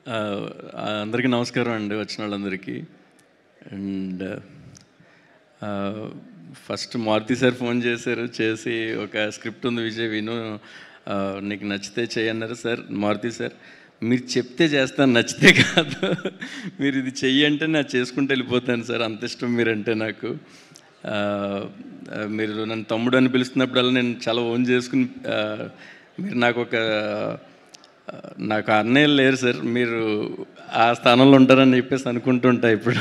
అందరికీ నమస్కారం అండి, వచ్చిన వాళ్ళందరికీ. And first Maruti sir phone చేసి ఒక స్క్రిప్ట్ ఉంది విజయ్, విను, నీకు నచ్చితే చేయన్నారు సార్. మారుతి సార్, మీరు చెప్తే చేస్తాను, నచ్చితే కాదు, మీరు ఇది చెయ్యి అంటే నాకు చేసుకుంటూ వెళ్ళిపోతాను సార్, అంత ఇష్టం మీరంటే నాకు. మీరు నన్ను తమ్ముడు అని పిలుస్తున్నప్పుడల్లా నేను చాలా ఓన్ చేసుకుని, మీరు నాకు అన్నయ్యలు లేరు సార్, మీరు ఆ స్థానంలో ఉంటారని చెప్పేసి అనుకుంటుంటా ఇప్పుడు.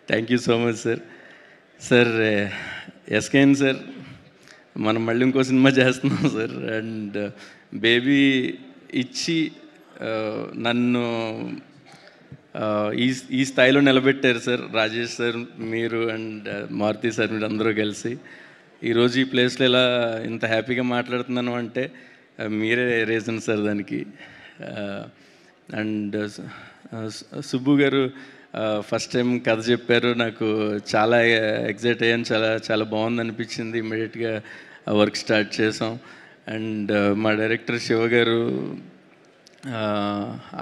Thank you so much sir. Sir SKN sir, మనం మళ్ళీ ఇంకో సినిమా చేస్తున్నాం సార్. అండ్ బేబీ ఇచ్చి నన్ను ఈ స్థాయిలో నిలబెట్టారు సార్. రాజేష్ సార్, మీరు అండ్ మారుతి సార్, మీరు అందరూ కలిసి ఈరోజు ఈ ప్లేస్లో ఇలా ఇంత హ్యాపీగా మాట్లాడుతున్నాను అంటే మీరే రీజన్ సార్ దానికి. అండ్ సుబ్బు గారు ఫస్ట్ టైం కథ చెప్పారు, నాకు చాలా ఎగ్జైట్ అయ్యాను, చాలా చాలా బాగుంది అనిపించింది. ఇమ్మీడియట్గా వర్క్ స్టార్ట్ చేసాం. అండ్ మా డైరెక్టర్ శివ గారు,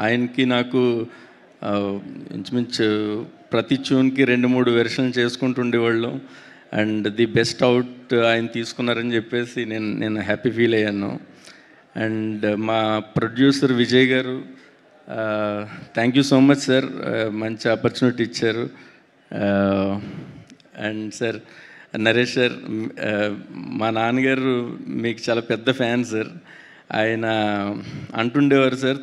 ఆయనకి నాకు ఇంచుమించు ప్రతి ట్యూన్కి 2-3 వెర్షన్లు చేసుకుంటుండేవాళ్ళం. అండ్ ది బెస్ట్ అవుట్ ఆయన తీసుకున్నారని చెప్పేసి నేను హ్యాపీ ఫీల్ అయ్యాను. అండ్ మా ప్రొడ్యూసర్ విజయ్ గారు, thank you so much sir, మంచి ఆపర్చునిటీ ఇచ్చారు. అండ్ సార్ నరేష్ సార్, మా నాన్నగారు మీకు చాలా పెద్ద ఫ్యాన్ సార్. ఆయన అంటుండేవారు సార్,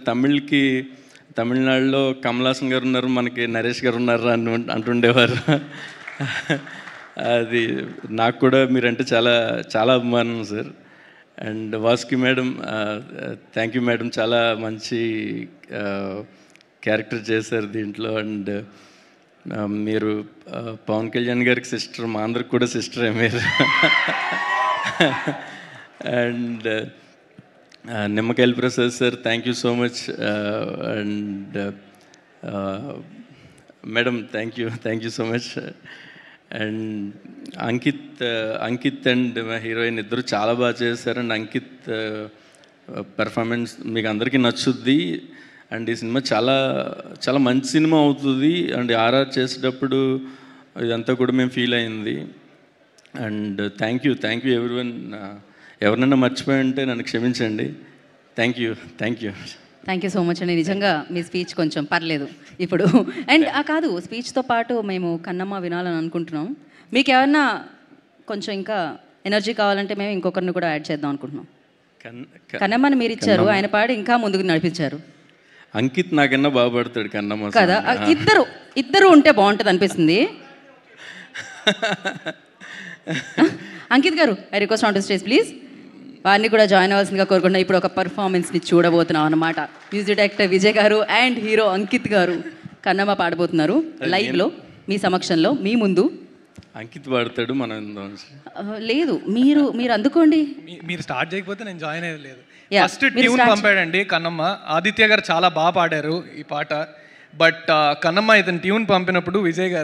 తమిళనాడులో కమల్ హాసన్ గారు ఉన్నారు, మనకి నరేష్ గారు ఉన్నారు అంటుండేవారు. అది నాకు కూడా మీరంటే చాలా చాలా అభిమానం sir. And Vasuki madam, thank you madam, చాలా మంచి క్యారెక్టర్ చేశారు దీంట్లో. అండ్ మీరు పవన్ కళ్యాణ్ గారికి సిస్టర్, మా అందరికి కూడా సిస్టరే మీరు. అండ్ నిమ్మకాయల Prasad sir, thank you so much. And madam, thank you so much. And Ankit and మా హీరోయిన్ ఇద్దరు చాలా బాగా చేశారు. అండ్ అంకిత్ పెర్ఫార్మెన్స్ మీకు అందరికీ నచ్చుద్ది. అండ్ ఈ సినిమా చాలా చాలా మంచి సినిమా అవుతుంది. అండ్ ఆర్ఆర్ చేసేటప్పుడు ఇదంతా కూడా మేము ఫీల్ అయింది. And thank you everyone. ఎవరినైనా మర్చిపోయి ఉంటే నన్ను క్షమించండి. థ్యాంక్ యూ సో మచ్ అండి. నిజంగా మీ స్పీచ్ కొంచెం పర్లేదు ఇప్పుడు. అండ్ కాదు, స్పీచ్తో పాటు మేము కన్నమ్మ వినాలని అనుకుంటున్నాం. మీకు ఏమన్నా కొంచెం ఇంకా ఎనర్జీ కావాలంటే మేము ఇంకొకరిని కూడా యాడ్ చేద్దాం అనుకుంటున్నాం. కన్నమ్మని మీరు ఇచ్చారు, ఆయన పాడి ఇంకా ముందుకు నడిపించారు. అంకిత్ నాకన్నా బాగుపడతాడు కన్నమ్మ కదా. ఇద్దరు ఉంటే బాగుంటుంది అనిపిస్తుంది. అంకిత్ గారు, I request on to stage please. వారిని కూడా జాయిన్ అవ్వాల్సిందిగా కోరుకుంటున్నాం. ఇప్పుడు ఒక పర్ఫార్మెన్స్ని చూడబోతున్నాం అన్నమాట. మ్యూజిక్ డైరెక్టర్ విజయ్ గారు అండ్ హీరో అంకిత్ గారు కన్నమ్మ పాడబోతున్నారు లైవ్లో, మీ సమక్షంలో, మీ ముందు. అంకిత్ పాడతాడు, మనం లేదు, మీరు అందుకోండి. మీరు స్టార్ట్ చేయకపోతే నేను జాయిన్ అయ్యలేదు. ఫస్ట్ ట్యూన్ పంపాడండి కన్నమ్మ. ఆదిత్య గారు చాలా బాగా పాడారు ఈ పాట. బట్ కన్నమ్మ ఇతను ట్యూన్ పంపినప్పుడు విజయ్ గారు